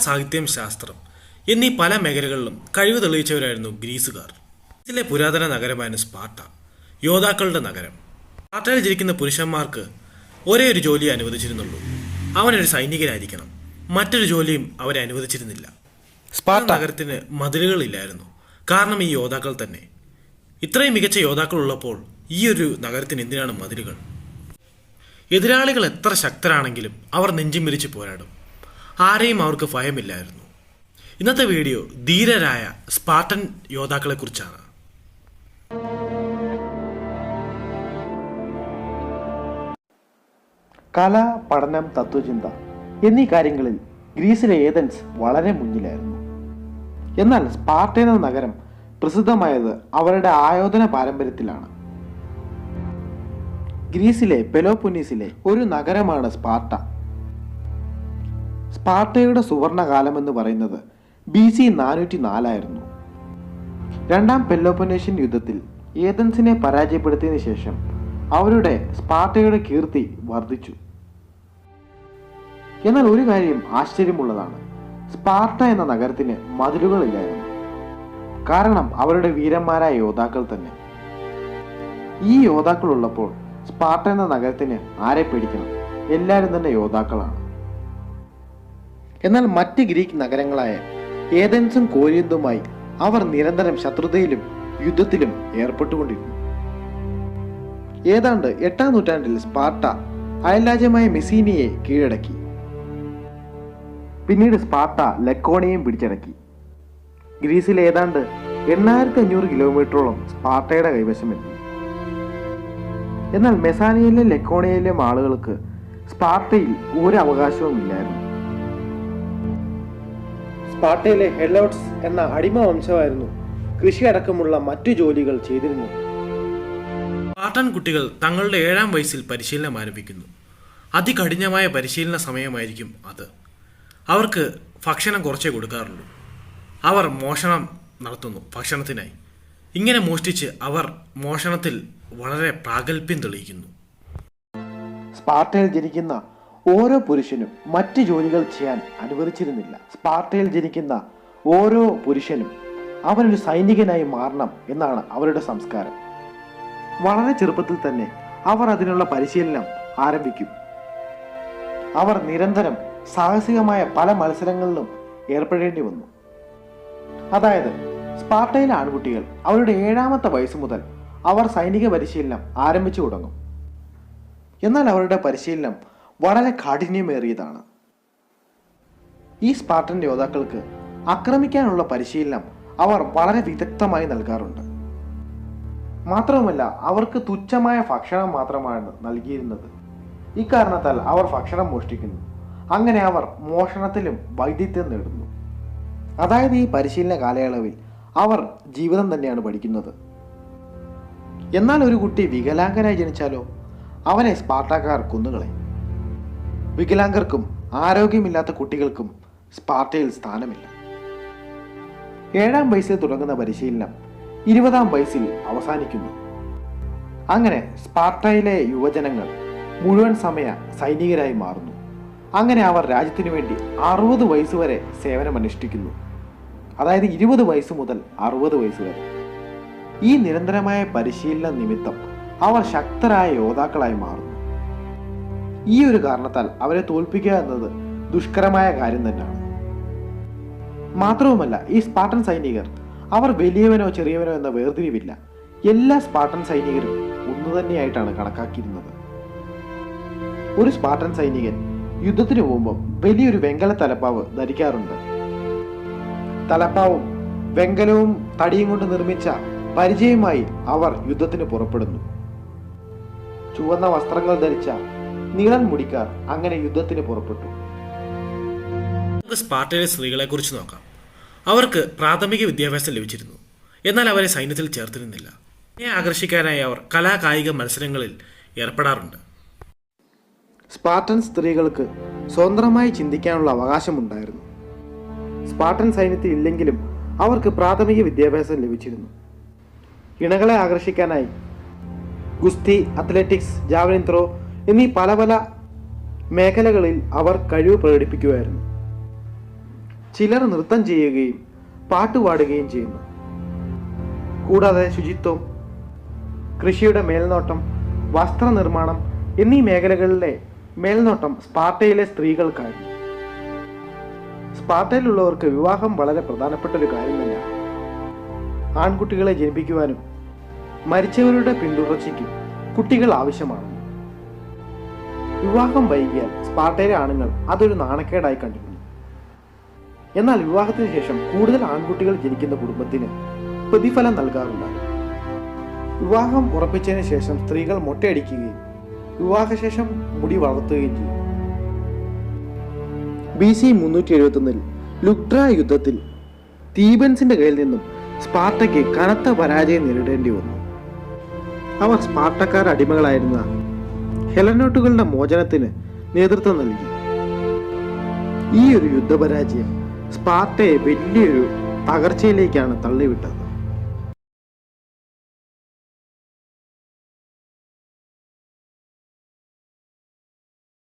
സാഹിത്യം, ശാസ്ത്രം എന്നീ പല മേഖലകളിലും കഴിവ് തെളിയിച്ചവരായിരുന്നു ഗ്രീസുകാർ. ഗ്രീസിലെ പുരാതന നഗരമായിരുന്നു സ്പാർട്ട, യോദ്ധാക്കളുടെ നഗരം. സ്പാർട്ടയിൽ ജനിക്കുന്ന പുരുഷന്മാർക്ക് ഒരേ ഒരു ജോലിയെ അനുവദിച്ചിരുന്നുള്ളൂ. അവനൊരു സൈനികനായിരിക്കണം. മറ്റൊരു ജോലിയും അവരെ അനുവദിച്ചിരുന്നില്ല. സ്പാർട്ട നഗരത്തിന് മതിലുകളില്ലായിരുന്നു. കാരണം ഈ യോദ്ധാക്കൾ തന്നെ. ഇത്രയും മികച്ച യോദ്ധാക്കൾ ഉള്ളപ്പോൾ ഈ ഒരു നഗരത്തിന് എന്തിനാണ് മതിലുകൾ? എതിരാളികൾ എത്ര ശക്തരാണെങ്കിലും അവർ നെഞ്ചും വിരിച്ച് പോരാടും. ആരെയും അവർക്ക് ഭയമില്ലായിരുന്നു. ഇന്നത്തെ വീഡിയോ ധീരരായ സ്പാർട്ടൻ യോദ്ധാക്കളെ കുറിച്ചാണ്. കല, പഠനം, തത്വചിന്ത എന്നീ കാര്യങ്ങളിൽ ഗ്രീസിലെ ഏതൻസ് വളരെ മുന്നിലായിരുന്നു. എന്നാൽ സ്പാർട്ട എന്ന നഗരം പ്രസിദ്ധമായത് അവരുടെ ആയോധന പാരമ്പര്യത്തിലാണ്. ഗ്രീസിലെ പെലോപ്പൊനീസിലെ ഒരു നഗരമാണ് സ്പാർട്ട. സ്പാർട്ടയുടെ സുവർണകാലം എന്ന് പറയുന്നത് BC 404 രണ്ടാം പെലോപ്പൊനേഷ്യൻ യുദ്ധത്തിൽ ഏതൻസിനെ പരാജയപ്പെടുത്തിയതിനു ശേഷം അവരുടെ സ്പാർട്ടയുടെ കീർത്തി വർദ്ധിച്ചു. എന്നാൽ ഒരു കാര്യം ആശ്ചര്യമുള്ളതാണ്, സ്പാർട്ട എന്ന നഗരത്തിന് മതിലുകളില്ലായിരുന്നു. കാരണം അവരുടെ വീരന്മാരായ യോദ്ധാക്കൾ തന്നെ. ഈ യോദ്ധാക്കൾ ഉള്ളപ്പോൾ സ്പാർട്ട എന്ന നഗരത്തിന് ആരെ പേടിക്കണം? എല്ലാവരും തന്നെ യോദ്ധാക്കളാണ്. എന്നാൽ മറ്റ് ഗ്രീക്ക് നഗരങ്ങളായ ഏതൻസും കോരിന്തുമായി അവർ നിരന്തരം ശത്രുതയിലും യുദ്ധത്തിലും ഏർപ്പെട്ടുകൊണ്ടിരുന്നു. ഏതാണ്ട് 8ാം നൂറ്റാണ്ടിൽ സ്പാർട്ട അയൽരാജ്യമായ മെസീനിയെ കീഴടക്കി. പിന്നീട് സ്പാർട്ട ലക്കോണിയയും പിടിച്ചടക്കി. ഗ്രീസിൽ ഏതാണ്ട് 8500 കിലോമീറ്ററോളം സ്പാർട്ടയുടെ കൈവശമെത്തി. എന്നാൽ മെസാനിയയിലെ ലക്കോണിയയിലെ ആളുകൾക്ക് സ്പാർട്ടയിൽ ഒരു അവകാശവും ഇല്ലായിരുന്നു. സ്പാർട്ടയിലെ ഹെലോട്സ് എന്ന അടിമ വംശമായിരുന്നു കൃഷി അടക്കമുള്ള മറ്റു ജോലികൾ ചെയ്തിരുന്നത്. സ്പാർട്ടൻ കുട്ടികൾ തങ്ങളുടെ 7ാം വയസ്സിൽ പരിശീലനം ആരംഭിക്കുന്നു. അതികഠിനമായ പരിശീലന സമയമായിരിക്കും അത്. അവർക്ക് ഭക്ഷണം കുറച്ചേ കൊടുക്കാറുള്ളൂ. അവർ മോഷണം നടത്തുന്നു ഭക്ഷണത്തിനായി. ഇങ്ങനെ മോഷ്ടിച്ച് അവർ മോഷണത്തിൽ വളരെ പ്രാഗൽഭ്യം തെളിയിക്കുന്നു. സ്പാർട്ടയിൽ ജനിക്കുന്ന ഓരോ പുരുഷനും മറ്റ് ജോലികൾ ചെയ്യാൻ അനുവദിച്ചിരുന്നില്ല. സ്പാർട്ടയിൽ ജനിക്കുന്ന ഓരോ പുരുഷനും അവനൊരു സൈനികനായി മാറണം എന്നാണ് അവരുടെ സംസ്കാരം. വളരെ ചെറുപ്പത്തിൽ തന്നെ അവർ അതിനുള്ള പരിശീലനം ആരംഭിക്കും. അവർ നിരന്തരം സാഹസികമായ പല മത്സരങ്ങളിലും ഏർപ്പെടേണ്ടി വന്നു. അതായത് സ്പാർട്ടയിലെ ആൺകുട്ടികൾ അവരുടെ 7ാമത്തെ വയസ്സ് മുതൽ അവർ സൈനിക പരിശീലനം ആരംഭിച്ചു തുടങ്ങും. എന്നാൽ അവരുടെ പരിശീലനം വളരെ കാഠിന്യമേറിയതാണ്. ഈ സ്പാർട്ടൻ യോദ്ധാക്കൾക്ക് ആക്രമിക്കാനുള്ള പരിശീലനം അവർ വളരെ വിദഗ്ധമായി നൽകാറുണ്ട്. മാത്രവുമല്ല, അവർക്ക് തുച്ഛമായ ഭക്ഷണം മാത്രമാണ് നൽകിയിരുന്നത്. ഇക്കാരണത്താൽ അവർ ഭക്ഷണം മോഷ്ടിക്കുന്നു. അങ്ങനെ അവർ മോഷണത്തിലും വൈദഗ്ധ്യം നേടുന്നു. അതായത് ഈ പരിശീലന കാലയളവിൽ അവർ ജീവിതം തന്നെയാണ് പഠിക്കുന്നത്. എന്നാൽ ഒരു കുട്ടി വികലാംഗനായി ജനിച്ചാലോ, അവനെ സ്പാർട്ടക്കാർ കൊന്നുകളയും. വികലാംഗർക്കും ആരോഗ്യമില്ലാത്ത കുട്ടികൾക്കും സ്പാർട്ടയിൽ സ്ഥാനമില്ല. 7ാം വയസ്സിൽ തുടങ്ങുന്ന പരിശീലനം 20ാം വയസ്സിൽ അവസാനിക്കുന്നു. അങ്ങനെ സ്പാർട്ടയിലെ യുവജനങ്ങൾ മുഴുവൻ സമയ സൈനികരായി മാറുന്നു. അങ്ങനെ അവർ രാജ്യത്തിനു വേണ്ടി 60 വയസ്സ് വരെ സേവനമനുഷ്ഠിക്കുന്നു. അതായത് 20 വയസ്സ് മുതൽ 60 വയസ്സ് വരെ. ഈ നിരന്തരമായ പരിശീലന നിമിത്തം അവർ ശക്തരായ യോദ്ധാക്കളായി മാറുന്നു. ഈ ഒരു കാരണത്താൽ അവരെ തോൽപ്പിക്കുക എന്നത് ദുഷ്കരമായ കാര്യം തന്നെയാണ്. മാത്രവുമല്ല, ഈ സ്പാർട്ടൻ സൈനികർ അവർ വലിയവനോ ചെറിയവനോ എന്ന വേർതിരിവില്ല. എല്ലാ സ്പാർട്ടൻ സൈനികരും ഒന്നു തന്നെയായിട്ടാണ് കണക്കാക്കിയിരുന്നത്. ഒരു സ്പാർട്ടൻ സൈനികൻ യുദ്ധത്തിന് പോകുമ്പോൾ വലിയൊരു വെങ്കല തലപ്പാവ് ധരിക്കാറുണ്ട്. തലപ്പാവും വെങ്കലവും തടിയും കൊണ്ട് നിർമ്മിച്ച പരിചയമായി അവർ യുദ്ധത്തിന് പുറപ്പെടുന്നു. ചുവന്ന വസ്ത്രങ്ങൾ ധരിച്ച നീളൻ മുടിക്കാർ അങ്ങനെ യുദ്ധത്തിന് പുറപ്പെട്ടു. സ്പാർട്ടയിലെ സ്ത്രീകളെ കുറിച്ച് നോക്കാം. അവർക്ക് പ്രാഥമിക വിദ്യാഭ്യാസം ലഭിച്ചിരുന്നു. എന്നാൽ അവരെ സൈന്യത്തിൽ ചേർത്തിരുന്നില്ല. ഇതിനെ ആകർഷിക്കാനായി അവർ കലാകായിക മത്സരങ്ങളിൽ ഏർപ്പെടാറുണ്ട്. സ്പാർട്ടൻ സ്ത്രീകൾക്ക് സ്വതന്ത്രമായി ചിന്തിക്കാനുള്ള അവകാശമുണ്ടായിരുന്നു. സ്പാർട്ടൻ സൈന്യത്തിൽ ഇല്ലെങ്കിലും അവർക്ക് പ്രാഥമിക വിദ്യാഭ്യാസം ലഭിച്ചിരുന്നു. ഇണകളെ ആകർഷിക്കാനായി ഗുസ്തി, അത്ലറ്റിക്സ്, ജാവലിൻ ത്രോ എന്നീ പല മേഖലകളിൽ അവർ കഴിവ് പ്രകടിപ്പിക്കുമായിരുന്നു. ചിലർ നൃത്തം ചെയ്യുകയും പാട്ടുപാടുകയും ചെയ്യുന്നു. കൂടാതെ ശുചിത്വം, കൃഷിയുടെ മേൽനോട്ടം, വസ്ത്രനിർമ്മാണം എന്നീ മേഖലകളിലെ മേൽനോട്ടം സ്പാർട്ടയിലെ സ്ത്രീകൾക്കായിരുന്നു. സ്പാർട്ടയിലുള്ളവർക്ക് വിവാഹം വളരെ പ്രധാനപ്പെട്ട ഒരു കാര്യം തന്നെയാണ്. ആൺകുട്ടികളെ ജനിപ്പിക്കുവാനും മരിച്ചവരുടെ പിന്തുടർച്ചയ്ക്കും കുട്ടികൾ ആവശ്യമാണ്. വിവാഹം വൈകിയാൽ സ്പാർട്ടയിലെ ആണുങ്ങൾ അതൊരു നാണക്കേടായി കണ്ടിരുന്നു. എന്നാൽ വിവാഹത്തിന് ശേഷം കൂടുതൽ ആൺകുട്ടികൾ ജനിക്കുന്ന കുടുംബത്തിന് പ്രതിഫലം നൽകാറുണ്ടായിരുന്നു. വിവാഹം ഉറപ്പിച്ചതിന് ശേഷം സ്ത്രീകൾ മൊട്ടയടിക്കുകയും വിവാഹശേഷം മുടി വളർത്തുകയും ചെയ്യും. BC 371 ലുക്ട്ര യുദ്ധത്തിൽ തീബൻസിന്റെ കയ്യിൽ നിന്നും സ്പാർട്ടയ്ക്ക് കനത്ത പരാജയം നേരിടേണ്ടി വന്നു. അവർ സ്പാർട്ടക്കാർ അടിമകളായിരുന്ന ഹെലനോട്ടുകളുടെ മോചനത്തിന് നേതൃത്വം നൽകി. ഈ ഒരു യുദ്ധപരാജയം സ്പാർട്ടയെ വലിയൊരു തകർച്ചയിലേക്കാണ് തള്ളിവിട്ടത്.